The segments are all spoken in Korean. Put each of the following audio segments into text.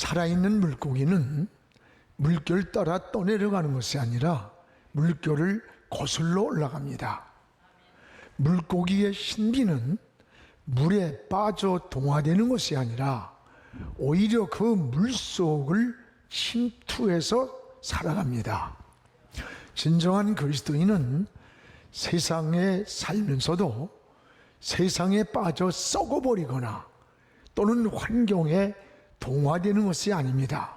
살아있는 물고기는 물결 따라 떠내려가는 것이 아니라 물결을 거슬러 올라갑니다. 물고기의 신비는 물에 빠져 동화되는 것이 아니라 오히려 그 물속을 침투해서 살아갑니다. 진정한 그리스도인은 세상에 살면서도 세상에 빠져 썩어버리거나 또는 환경에 동화되는 것이 아닙니다.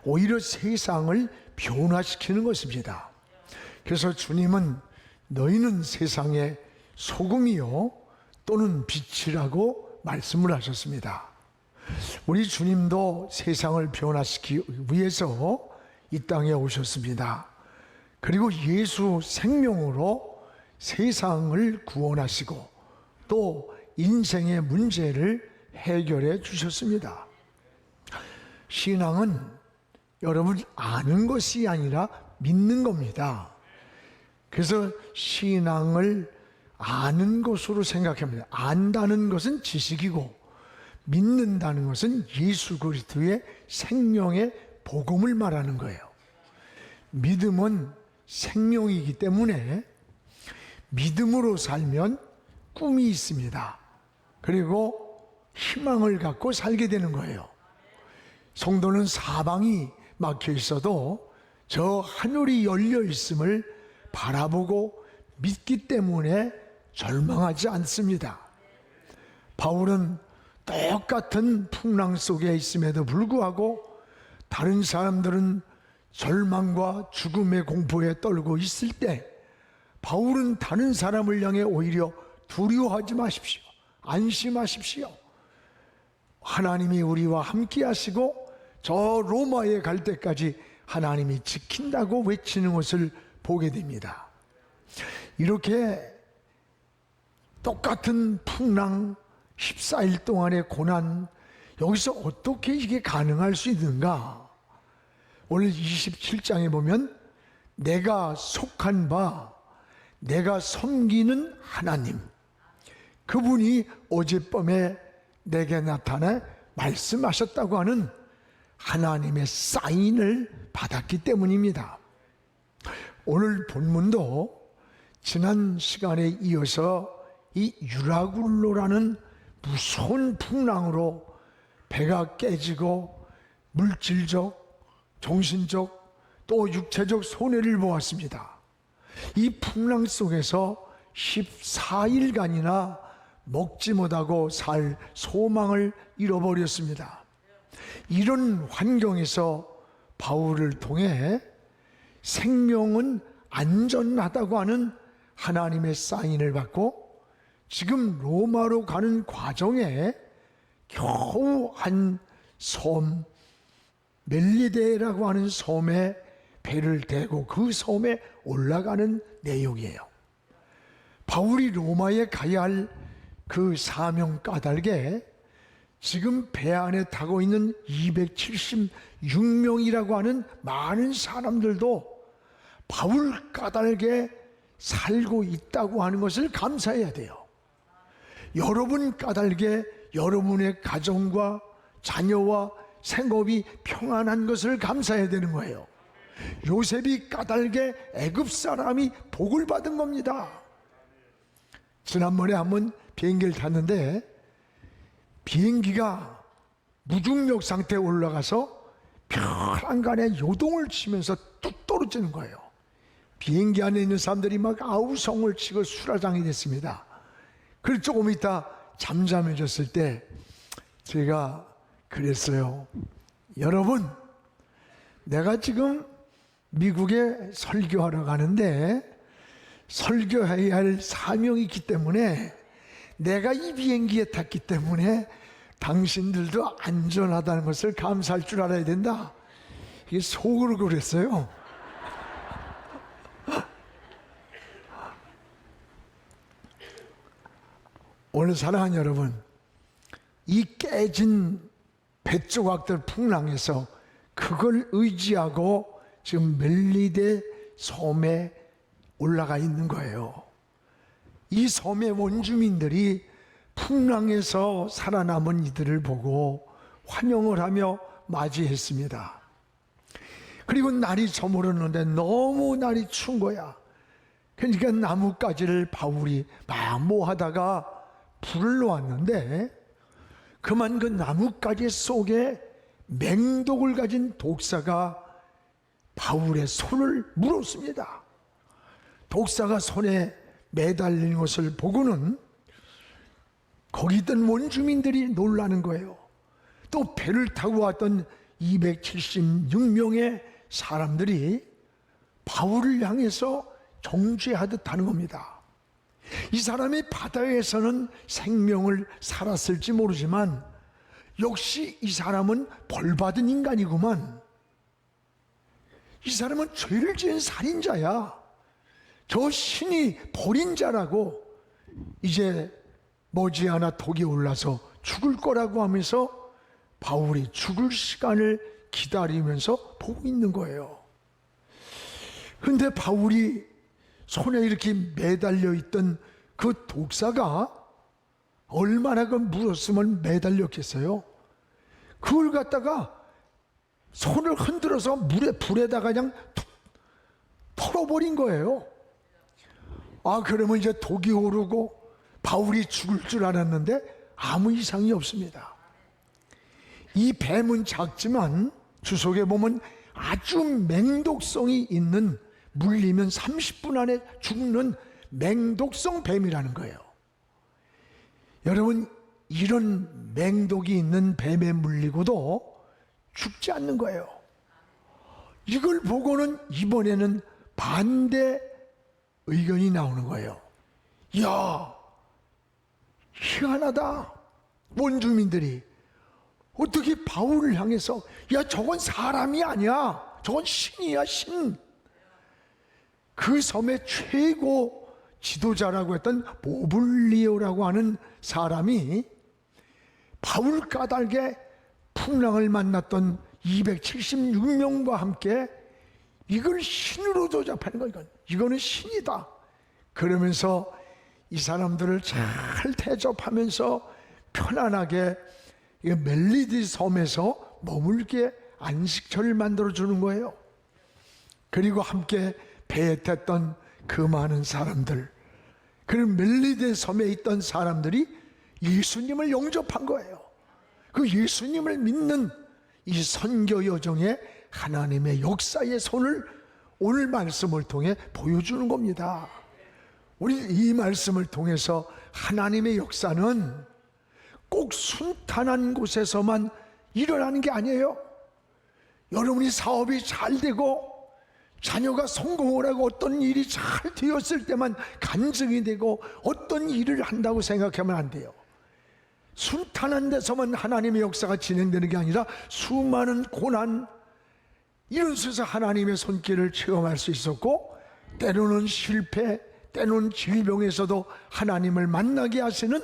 오히려 세상을 변화시키는 것입니다. 그래서 주님은 너희는 세상의 소금이요 또는 빛이라고 말씀을 하셨습니다. 우리 주님도 세상을 변화시키기 위해서 이 땅에 오셨습니다. 그리고 예수 생명으로 세상을 구원하시고 또 인생의 문제를 해결해 주셨습니다. 신앙은 여러분 아는 것이 아니라 믿는 겁니다. 그래서 신앙을 아는 것으로 생각합니다. 안다는 것은 지식이고 믿는다는 것은 예수 그리스도의 생명의 복음을 말하는 거예요. 믿음은 생명이기 때문에 믿음으로 살면 꿈이 있습니다. 그리고 희망을 갖고 살게 되는 거예요. 성도는 사방이 막혀 있어도 저 하늘이 열려 있음을 바라보고 믿기 때문에 절망하지 않습니다. 바울은 똑같은 풍랑 속에 있음에도 불구하고 다른 사람들은 절망과 죽음의 공포에 떨고 있을 때 바울은 다른 사람을 향해 오히려 두려워하지 마십시오. 안심하십시오. 하나님이 우리와 함께 하시고 저 로마에 갈 때까지 하나님이 지킨다고 외치는 것을 보게 됩니다. 이렇게 똑같은 풍랑 14일 동안의 고난, 여기서 어떻게 이게 가능할 수 있는가? 오늘 27장에 보면 내가 속한 바, 내가 섬기는 하나님, 그분이 어젯밤에 내게 나타나 말씀하셨다고 하는 하나님의 사인을 받았기 때문입니다. 오늘 본문도 지난 시간에 이어서 이 유라굴로라는 무서운 풍랑으로 배가 깨지고 물질적, 정신적, 또 육체적 손해를 보았습니다. 이 풍랑 속에서 14일간이나 먹지 못하고 살 소망을 잃어버렸습니다. 이런 환경에서 바울을 통해 생명은 안전하다고 하는 하나님의 사인을 받고 지금 로마로 가는 과정에 겨우 한 섬, 멜리데라고 하는 섬에 배를 대고 그 섬에 올라가는 내용이에요. 바울이 로마에 가야 할 그 사명 까닭에 지금 배 안에 타고 있는 276명이라고 하는 많은 사람들도 바울 까닭에 살고 있다고 하는 것을 감사해야 돼요. 여러분 까닭에 여러분의 가정과 자녀와 생업이 평안한 것을 감사해야 되는 거예요. 요셉이 까닭에 애굽 사람이 복을 받은 겁니다. 지난번에 한번 비행기를 탔는데 비행기가 무중력 상태에 올라가서 별안간에 요동을 치면서 뚝 떨어지는 거예요. 비행기 안에 있는 사람들이 막 아우성을 치고 수라장이 됐습니다. 그리고 조금 있다 잠잠해졌을 때 제가 그랬어요. 여러분, 내가 지금 미국에 설교하러 가는데 설교해야 할 사명이 있기 때문에 내가 이 비행기에 탔기 때문에 당신들도 안전하다는 것을 감사할 줄 알아야 된다. 이게 속으로 그랬어요. 오늘 사랑하는 여러분, 이 깨진 뱃조각들 풍랑에서 그걸 의지하고 지금 멜리데 섬에 올라가 있는 거예요. 이 섬의 원주민들이 풍랑에서 살아남은 이들을 보고 환영을 하며 맞이했습니다. 그리고 날이 저물었는데 너무 날이 추운 거야. 그러니까 나뭇가지를 바울이 막 모아다가 불을 놓았는데 그만 그 나뭇가지 속에 맹독을 가진 독사가 바울의 손을 물었습니다. 독사가 손에 매달린 것을 보고는 거기 있던 원주민들이 놀라는 거예요. 또 배를 타고 왔던 276명의 사람들이 바울을 향해서 정죄하듯 하는 겁니다. 이 사람이 바다에서는 생명을 살았을지 모르지만 역시 이 사람은 벌받은 인간이구만. 이 사람은 죄를 지은 살인자야. 저 신이 버린 자라고 이제 머지않아 독이 올라서 죽을 거라고 하면서 바울이 죽을 시간을 기다리면서 보고 있는 거예요. 그런데 바울이 손에 이렇게 매달려 있던 그 독사가 얼마나 그 물었으면 매달렸겠어요? 그걸 갖다가 손을 흔들어서 불에다가 그냥 툭 털어버린 거예요. 아, 그러면 이제 독이 오르고 바울이 죽을 줄 알았는데 아무 이상이 없습니다. 이 뱀은 작지만 주석에 보면 아주 맹독성이 있는, 물리면 30분 안에 죽는 맹독성 뱀이라는 거예요. 여러분, 이런 맹독이 있는 뱀에 물리고도 죽지 않는 거예요. 이걸 보고는 이번에는 반대 의견이 나오는 거예요. 야, 희한하다. 원주민들이 어떻게 바울을 향해서, 야, 저건 사람이 아니야, 저건 신이야, 신. 그 섬의 최고 지도자라고 했던 보블리오라고 하는 사람이 바울 까닭에 풍랑을 만났던 276명과 함께 이걸 신으로 조잡하는 거야. 이거는 신이다. 그러면서 이 사람들을 잘 대접하면서 편안하게 멜리디 섬에서 머물게 안식처를 만들어주는 거예요. 그리고 함께 배에 탔던 그 많은 사람들, 그리고 멜리디 섬에 있던 사람들이 예수님을 영접한 거예요. 그 예수님을 믿는 이 선교 여정에 하나님의 역사의 손을 오늘 말씀을 통해 보여주는 겁니다. 우리 이 말씀을 통해서 하나님의 역사는 꼭 순탄한 곳에서만 일어나는 게 아니에요. 여러분이 사업이 잘 되고 자녀가 성공을 하고 어떤 일이 잘 되었을 때만 간증이 되고 어떤 일을 한다고 생각하면 안 돼요. 순탄한 데서만 하나님의 역사가 진행되는 게 아니라 수많은 고난, 이런 속에서 하나님의 손길을 체험할 수 있었고, 때로는 실패, 때로는 질병에서도 하나님을 만나게 하시는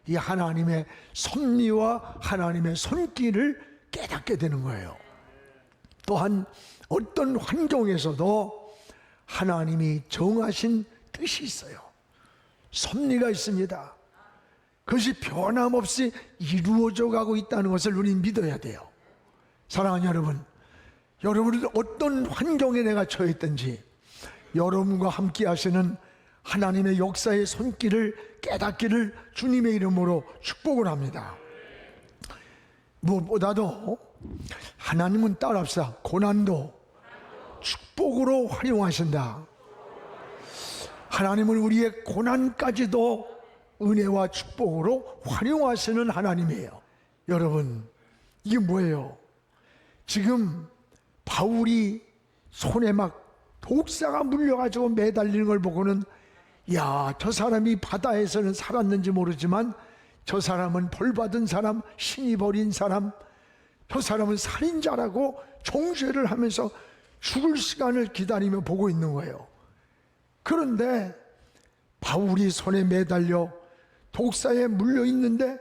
이 하나님의 섭리와 하나님의 손길을 깨닫게 되는 거예요. 또한 어떤 환경에서도 하나님이 정하신 뜻이 있어요. 섭리가 있습니다. 그것이 변함없이 이루어져 가고 있다는 것을 우리는 믿어야 돼요. 사랑하는 여러분, 여러분은 어떤 환경에 내가 처했든지 여러분과 함께 하시는 하나님의 역사의 손길을 깨닫기를 주님의 이름으로 축복을 합니다. 무엇보다도 하나님은 따라합시다. 고난도 축복으로 활용하신다. 하나님은 우리의 고난까지도 은혜와 축복으로 활용하시는 하나님이에요. 여러분, 이게 뭐예요? 지금 바울이 손에 막 독사가 물려가지고 매달리는 걸 보고는, 야, 저 사람이 바다에서는 살았는지 모르지만 저 사람은 벌받은 사람, 신이 버린 사람, 저 사람은 살인자라고 정죄를 하면서 죽을 시간을 기다리며 보고 있는 거예요. 그런데 바울이 손에 매달려 독사에 물려 있는데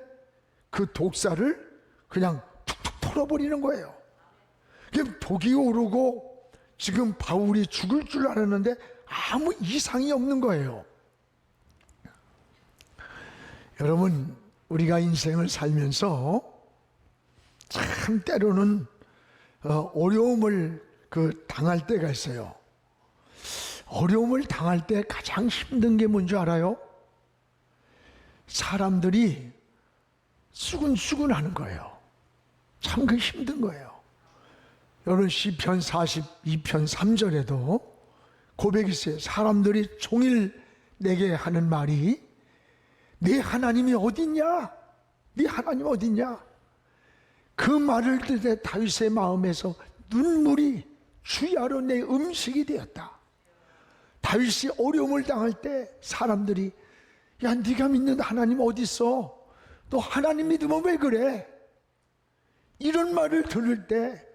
그 독사를 그냥 툭툭 털어버리는 거예요. 독이 오르고 지금 바울이 죽을 줄 알았는데 아무 이상이 없는 거예요. 여러분, 우리가 인생을 살면서 참 때로는 어려움을 당할 때가 있어요. 어려움을 당할 때 가장 힘든 게 뭔지 알아요? 사람들이 수근수근하는 거예요. 참 그 힘든 거예요. 여러분 시편 42편 3절에도 고백이 있어요. 사람들이 종일 내게 하는 말이 네 하나님이 어딨냐? 네 하나님 어딨냐? 그 말을 들을 때 다윗의 마음에서 눈물이 주야로 내 음식이 되었다. 다윗이 어려움을 당할 때 사람들이 야 네가 믿는 하나님 어디 있어? 너 하나님 믿으면 왜 그래? 이런 말을 들을 때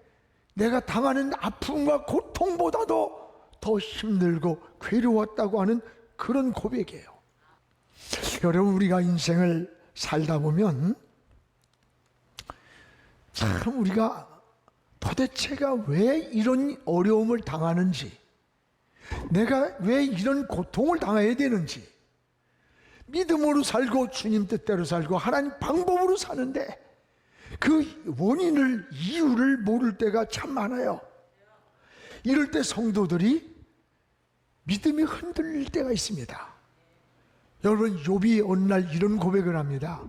내가 당하는 아픔과 고통보다도 더 힘들고 괴로웠다고 하는 그런 고백이에요. 여러분 우리가 인생을 살다 보면 참 우리가 도대체가 왜 이런 어려움을 당하는지, 내가 왜 이런 고통을 당해야 되는지, 믿음으로 살고 주님 뜻대로 살고 하나님 방법으로 사는데 그 원인을, 이유를 모를 때가 참 많아요. 이럴 때 성도들이 믿음이 흔들릴 때가 있습니다. 여러분 욥이 어느 날 이런 고백을 합니다.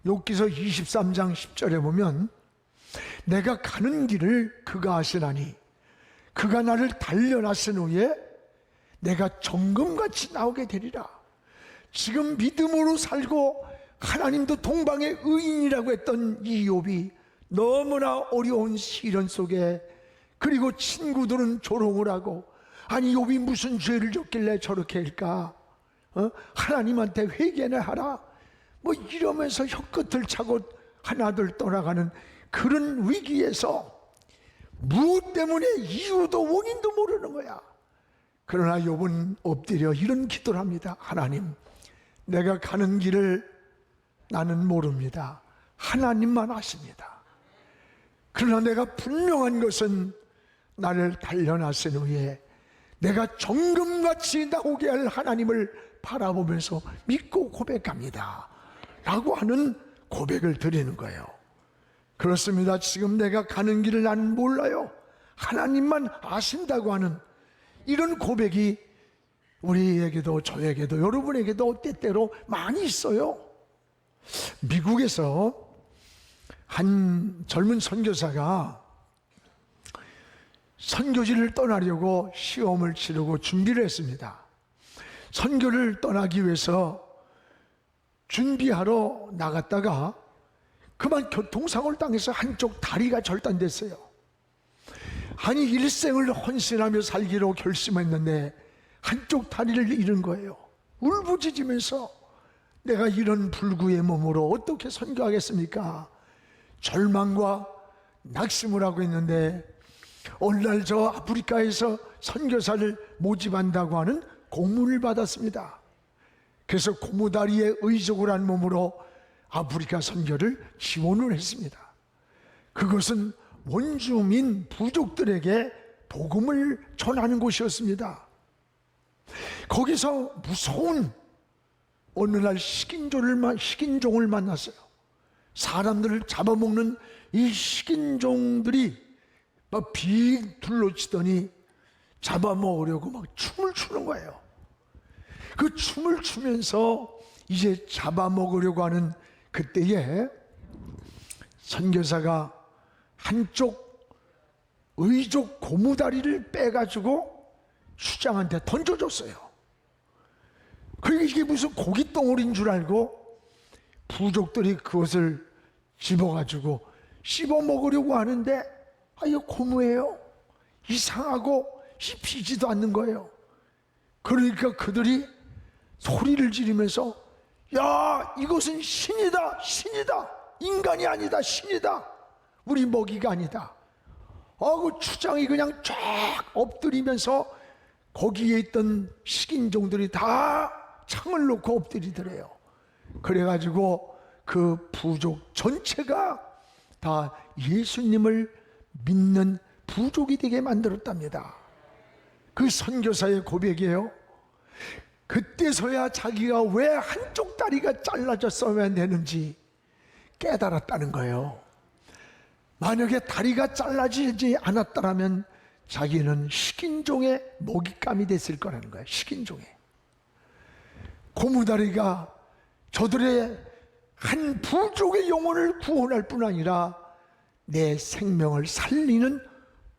욥기서 23장 10절에 보면 내가 가는 길을 그가 아시나니 그가 나를 단련하신 후에 내가 정금같이 나오게 되리라. 지금 믿음으로 살고 하나님도 동방의 의인이라고 했던 이 욥이 너무나 어려운 시련 속에, 그리고 친구들은 조롱을 하고 아니 욥이 무슨 죄를 졌길래 저렇게 할까? 하나님한테 회개나 하라 뭐 이러면서 혀끝을 차고 하나둘 떠나가는 그런 위기에서 무엇 때문에 이유도 원인도 모르는 거야. 그러나 욥은 엎드려 이런 기도를 합니다. 하나님, 내가 가는 길을 나는 모릅니다. 하나님만 아십니다. 그러나 내가 분명한 것은 나를 단련하신 후에 내가 정금같이 나오게 할 하나님을 바라보면서 믿고 고백합니다 라고 하는 고백을 드리는 거예요. 그렇습니다. 지금 내가 가는 길을 나는 몰라요. 하나님만 아신다고 하는 이런 고백이 우리에게도 저에게도 여러분에게도 때때로 많이 있어요. 미국에서 한 젊은 선교사가 선교지를 떠나려고 시험을 치르고 준비를 했습니다. 선교를 떠나기 위해서 준비하러 나갔다가 그만 교통사고를 당해서 한쪽 다리가 절단됐어요. 아니 일생을 헌신하며 살기로 결심했는데 한쪽 다리를 잃은 거예요. 울부짖으면서 내가 이런 불구의 몸으로 어떻게 선교하겠습니까? 절망과 낙심을 하고 있는데 어느 날 저 아프리카에서 선교사를 모집한다고 하는 공문을 받았습니다. 그래서 고무다리에 의족을 한 몸으로 아프리카 선교를 지원을 했습니다. 그것은 원주민 부족들에게 복음을 전하는 곳이었습니다. 거기서 무서운 어느 날 식인종을 만났어요. 사람들을 잡아먹는 이 식인종들이 막 빙 둘러치더니 잡아먹으려고 막 춤을 추는 거예요. 그 춤을 추면서 이제 잡아먹으려고 하는 그때에 선교사가 한쪽 의족 고무다리를 빼가지고 수장한테 던져줬어요. 그러니까 이게 무슨 고깃덩어리인 줄 알고 부족들이 그것을 집어가지고 씹어먹으려고 하는데 이거 고무예요. 이상하고 씹히지도 않는 거예요. 그러니까 그들이 소리를 지르면서 야 이것은 신이다, 신이다, 인간이 아니다, 신이다, 우리 먹이가 아니다. 그 추장이 그냥 쫙 엎드리면서 거기에 있던 식인종들이 다 창을 놓고 엎드리더래요. 그래가지고 그 부족 전체가 다 예수님을 믿는 부족이 되게 만들었답니다. 그 선교사의 고백이에요. 그때서야 자기가 왜 한쪽 다리가 잘라졌어야 되는지 깨달았다는 거예요. 만약에 다리가 잘라지지 않았더라면 자기는 식인종의 먹잇감이 됐을 거라는 거예요. 식인종의. 고무다리가 저들의 한 부족의 영혼을 구원할 뿐 아니라 내 생명을 살리는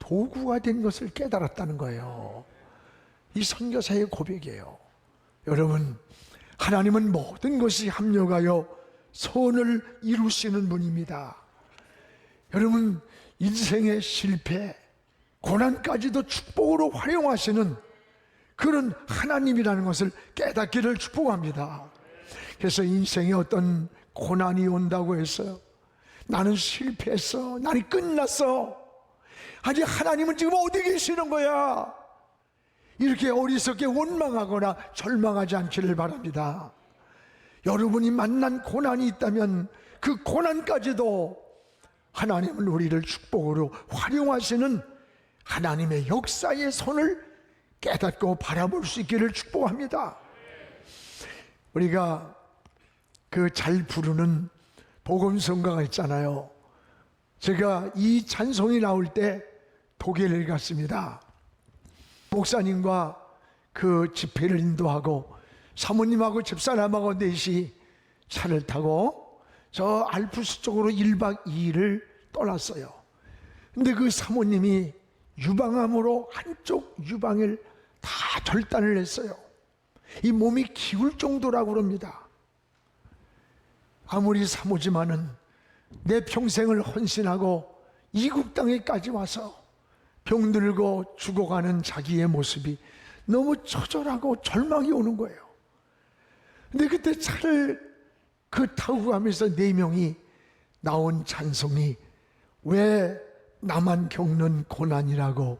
도구가 된 것을 깨달았다는 거예요. 이 선교사의 고백이에요. 여러분, 하나님은 모든 것이 합력하여 선을 이루시는 분입니다. 여러분, 인생의 실패, 고난까지도 축복으로 활용하시는 그런 하나님이라는 것을 깨닫기를 축복합니다. 그래서 인생에 어떤 고난이 온다고 해서 나는 실패했어, 나는 끝났어, 아니 하나님은 지금 어디 계시는 거야, 이렇게 어리석게 원망하거나 절망하지 않기를 바랍니다. 여러분이 만난 고난이 있다면 그 고난까지도 하나님은 우리를 축복으로 활용하시는 하나님의 역사의 손을 깨닫고 바라볼 수 있기를 축복합니다. 우리가 그 잘 부르는 복음성가가 있잖아요. 제가 이 찬송이 나올 때 독일을 갔습니다. 목사님과 그 집회를 인도하고 사모님하고 집사람하고 넷이 차를 타고 저 알프스 쪽으로 1박 2일을 떠났어요. 근데 그 사모님이 유방암으로 한쪽 유방을 다 절단을 했어요. 이 몸이 기울 정도라고 그럽니다. 아무리 사모지만은 내 평생을 헌신하고 이국 땅에까지 와서 병들고 죽어가는 자기의 모습이 너무 처절하고 절망이 오는 거예요. 근데 그때 차를 타고 가면서 4명이 나온 찬송이 왜 나만 겪는 고난이라고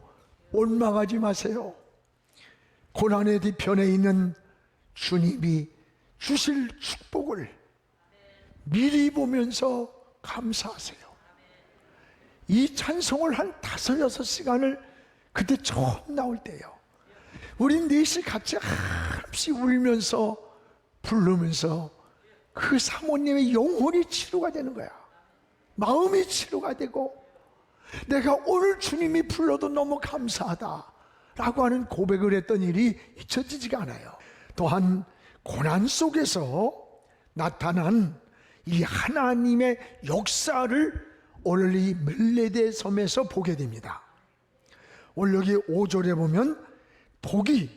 원망하지 마세요. 고난의 뒤편에 있는 주님이 주실 축복을 미리 보면서 감사하세요. 이 찬송을 한 5-6시간을 그때 처음 나올 때요, 우리 넷이 같이 한없이 울면서 부르면서 그 사모님의 영혼이 치료가 되는 거야. 마음이 치료가 되고 내가 오늘 주님이 불러도 너무 감사하다 라고 하는 고백을 했던 일이 잊혀지지가 않아요. 또한 고난 속에서 나타난 이 하나님의 역사를 오늘 이 멜레데 섬에서 보게 됩니다. 오늘 여기 5절에 보면 독이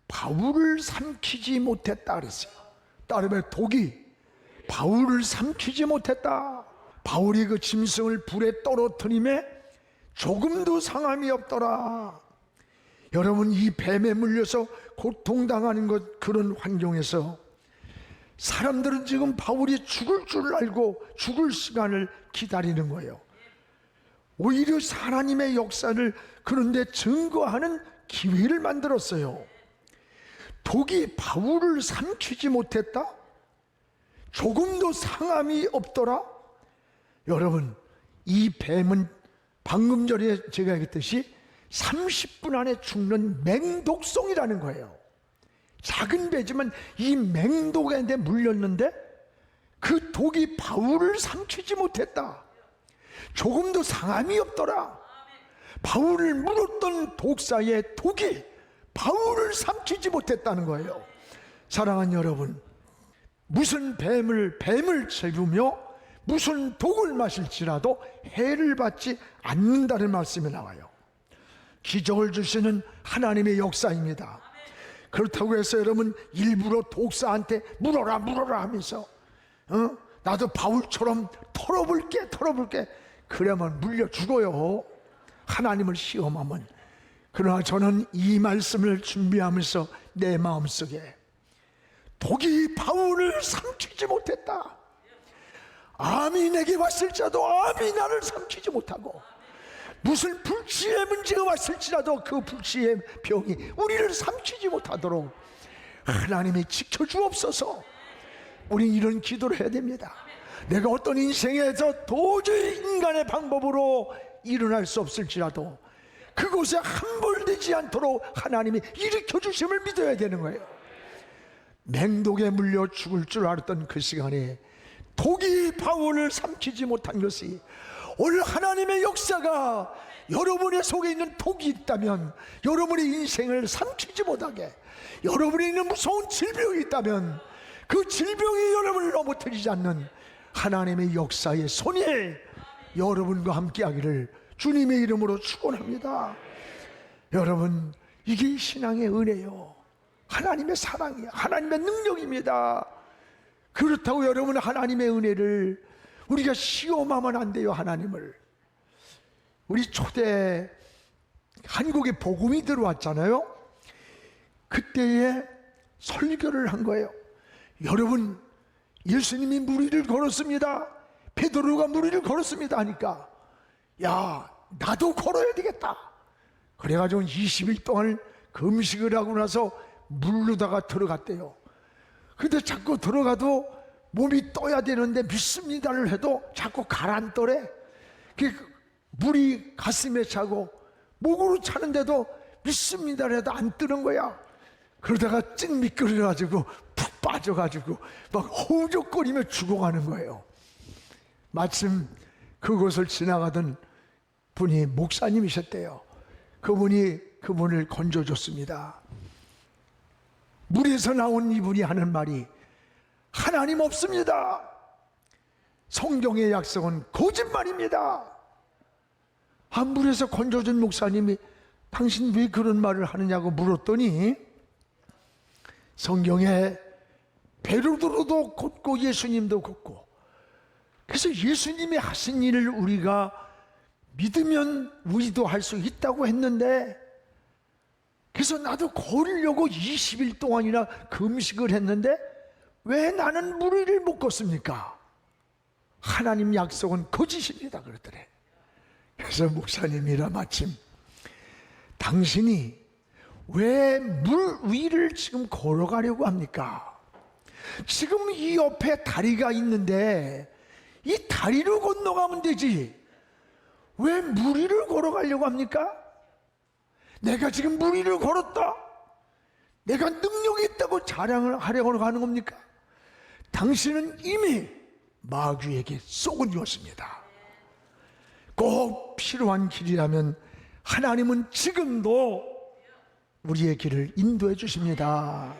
바울을 삼키지 못했다 그랬어요. 따르면 독이 바울을 삼키지 못했다. 바울이 그 짐승을 불에 떨어뜨림에 조금도 상함이 없더라. 여러분, 이 뱀에 물려서 고통당하는 것, 그런 환경에서 사람들은 지금 바울이 죽을 줄 알고 죽을 시간을 기다리는 거예요. 오히려 하나님의 역사를 그런데 증거하는 기회를 만들었어요. 독이 바울을 삼키지 못했다? 조금도 상함이 없더라? 여러분, 이 뱀은 방금 전에 제가 얘기했듯이 30분 안에 죽는 맹독성이라는 거예요. 작은 배지만 이 맹독한테 물렸는데 그 독이 바울을 삼키지 못했다. 조금도 상함이 없더라. 바울을 물었던 독사의 독이 바울을 삼키지 못했다는 거예요. 사랑하는 여러분, 무슨 뱀을 잡으며 무슨 독을 마실지라도 해를 받지 않는다는 말씀이 나와요. 기적을 주시는 하나님의 역사입니다. 그렇다고 해서 여러분 일부러 독사한테 물어라 하면서 나도 바울처럼 털어볼게 그러면 물려 죽어요. 하나님을 시험하면. 그러나 저는 이 말씀을 준비하면서 내 마음속에 독이 바울을 삼키지 못했다. 암이 내게 왔을지라도 암이 나를 삼키지 못하고, 무슨 불치의 문제가 왔을지라도 그 불치의 병이 우리를 삼키지 못하도록 하나님이 지켜주옵소서. 우린 이런 기도를 해야 됩니다. 내가 어떤 인생에서 도저히 인간의 방법으로 일어날 수 없을지라도 그곳에 함몰되지 않도록 하나님이 일으켜 주심을 믿어야 되는 거예요. 맹독에 물려 죽을 줄 알았던 그 시간에 독이 바울을 삼키지 못한 것이 오늘 하나님의 역사가 여러분의 속에 있는 독이 있다면, 여러분의 인생을 삼키지 못하게, 여러분에 있는 무서운 질병이 있다면 그 질병이 여러분을 넘어뜨리지 않는 하나님의 역사의 손이 여러분과 함께하기를 주님의 이름으로 축원합니다. 여러분, 이게 신앙의 은혜요, 하나님의 사랑이에요, 하나님의 능력입니다. 그렇다고 여러분, 하나님의 은혜를 우리가 시험하면 안 돼요. 하나님을, 우리 초대 한국에 복음이 들어왔잖아요. 그때에 설교를 한 거예요. 여러분, 예수님이 무리를 걸었습니다, 베드로가 무리를 걸었습니다 하니까, 야, 나도 걸어야 되겠다. 그래가지고 20일 동안 금식을 하고 나서 물로다가 들어갔대요. 근데 자꾸 들어가도 몸이 떠야 되는데 믿습니다를 해도 자꾸 가라앉더래. 물이 가슴에 차고 목으로 차는데도 믿습니다를 해도 안 뜨는 거야. 그러다가 찡 미끄러져가지고 푹 빠져가지고 막 허우적거리며 죽어가는 거예요. 마침 그곳을 지나가던 분이 목사님이셨대요. 그분이 그분을 건져줬습니다. 물에서 나온 이분이 하는 말이, 하나님 없습니다, 성경의 약속은 거짓말입니다. 물에서 건져준 목사님이 당신 왜 그런 말을 하느냐고 물었더니, 성경에 베드로도 걷고 예수님도 걷고, 그래서 예수님이 하신 일을 우리가 믿으면 우리도 할 수 있다고 했는데, 그래서 나도 걸으려고 20일 동안이나 금식을 했는데 왜 나는 무리를 못 걷습니까? 하나님 약속은 거짓입니다 그러더래. 그래서 목사님이라 마침, 당신이 왜 물 위를 지금 걸어가려고 합니까? 지금 이 옆에 다리가 있는데 이 다리를 건너가면 되지, 왜 물 위를 걸어가려고 합니까? 내가 지금 물 위를 걸었다, 내가 능력이 있다고 자랑을 하려고 하는 겁니까? 당신은 이미 마귀에게 쏘고 누웠습니다. 꼭 필요한 길이라면 하나님은 지금도 우리의 길을 인도해 주십니다.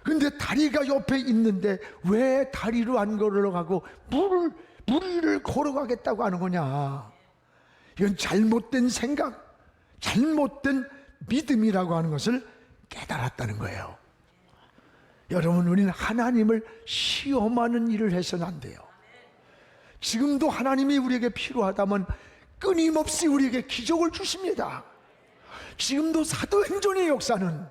근데 다리가 옆에 있는데 왜 다리로 안 걸어가고 물 위를 걸어가겠다고 하는 거냐? 이건 잘못된 생각, 잘못된 믿음이라고 하는 것을 깨달았다는 거예요. 여러분, 우리는 하나님을 시험하는 일을 해서는 안 돼요. 지금도 하나님이 우리에게 필요하다면 끊임없이 우리에게 기적을 주십니다. 지금도 사도행전의 역사는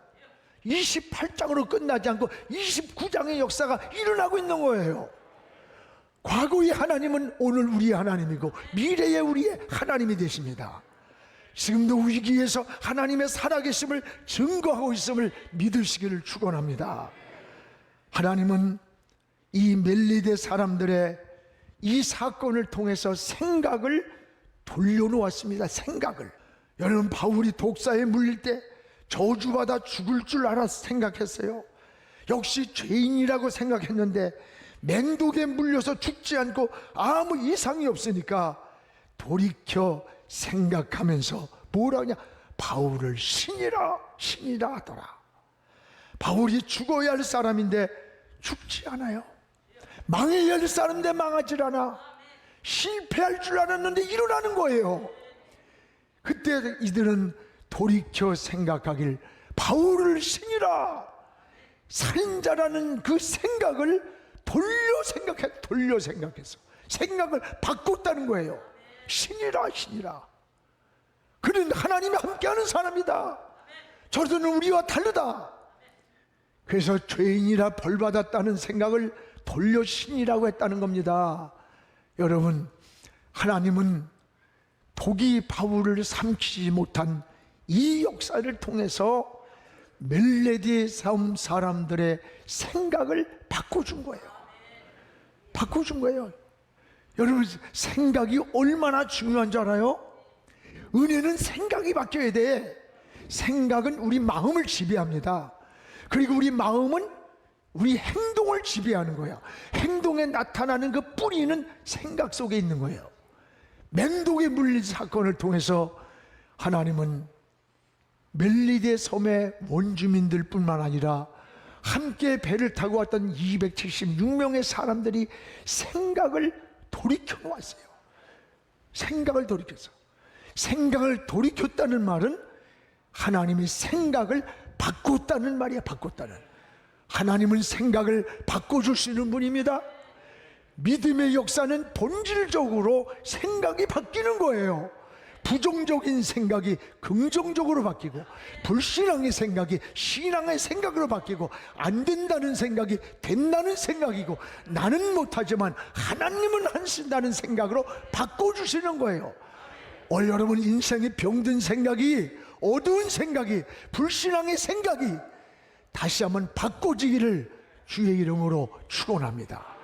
28장으로 끝나지 않고 29장의 역사가 일어나고 있는 거예요. 과거의 하나님은 오늘 우리의 하나님이고 미래의 우리의 하나님이 되십니다. 지금도 위기에서 하나님의 살아계심을 증거하고 있음을 믿으시기를 축원합니다. 하나님은 이 멜리데 사람들의 이 사건을 통해서 생각을 돌려놓았습니다. 생각을. 여러분, 바울이 독사에 물릴 때 저주받아 죽을 줄 알아서 생각했어요. 역시 죄인이라고 생각했는데 맹독에 물려서 죽지 않고 아무 이상이 없으니까 돌이켜 생각하면서 뭐라 하냐, 바울을 신이라 하더라. 바울이 죽어야 할 사람인데 죽지 않아요. 망해야 할 사람인데 망하질 않아. 실패할 줄 알았는데 일어나는 거예요. 그때 이들은 돌이켜 생각하길, 바울을 신이라, 살인자라는 그 생각을 돌려 생각해서 생각을 바꿨다는 거예요. 신이라. 그는 하나님이 함께하는 사람이다. 저들은 우리와 다르다. 그래서 죄인이라 벌받았다는 생각을 돌려 신이라고 했다는 겁니다. 여러분, 하나님은 독이 바울을 삼키지 못한 이 역사를 통해서 멜레디 섬 사람들의 생각을 바꿔준 거예요. 여러분, 생각이 얼마나 중요한 줄 알아요? 은혜는 생각이 바뀌어야 돼. 생각은 우리 마음을 지배합니다. 그리고 우리 마음은 우리 행동을 지배하는 거야. 행동에 나타나는 그 뿌리는 생각 속에 있는 거예요. 맹독에 물린 사건을 통해서 하나님은 멜리데 섬의 원주민들 뿐만 아니라 함께 배를 타고 왔던 276명의 사람들이 생각을 돌이켜 놓았어요. 생각을 돌이켰어. 생각을 돌이켰다는 말은 하나님이 생각을 바꿨다는 말이야. 바꿨다는. 하나님은 생각을 바꿔줄 수 있는 분입니다. 믿음의 역사는 본질적으로 생각이 바뀌는 거예요. 부정적인 생각이 긍정적으로 바뀌고, 불신앙의 생각이 신앙의 생각으로 바뀌고, 안 된다는 생각이 된다는 생각이고, 나는 못하지만 하나님은 하신다는 생각으로 바꿔주시는 거예요. 오늘 여러분 인생에 병든 생각이, 어두운 생각이, 불신앙의 생각이 다시 한번 바꿔지기를 주의 이름으로 축원합니다.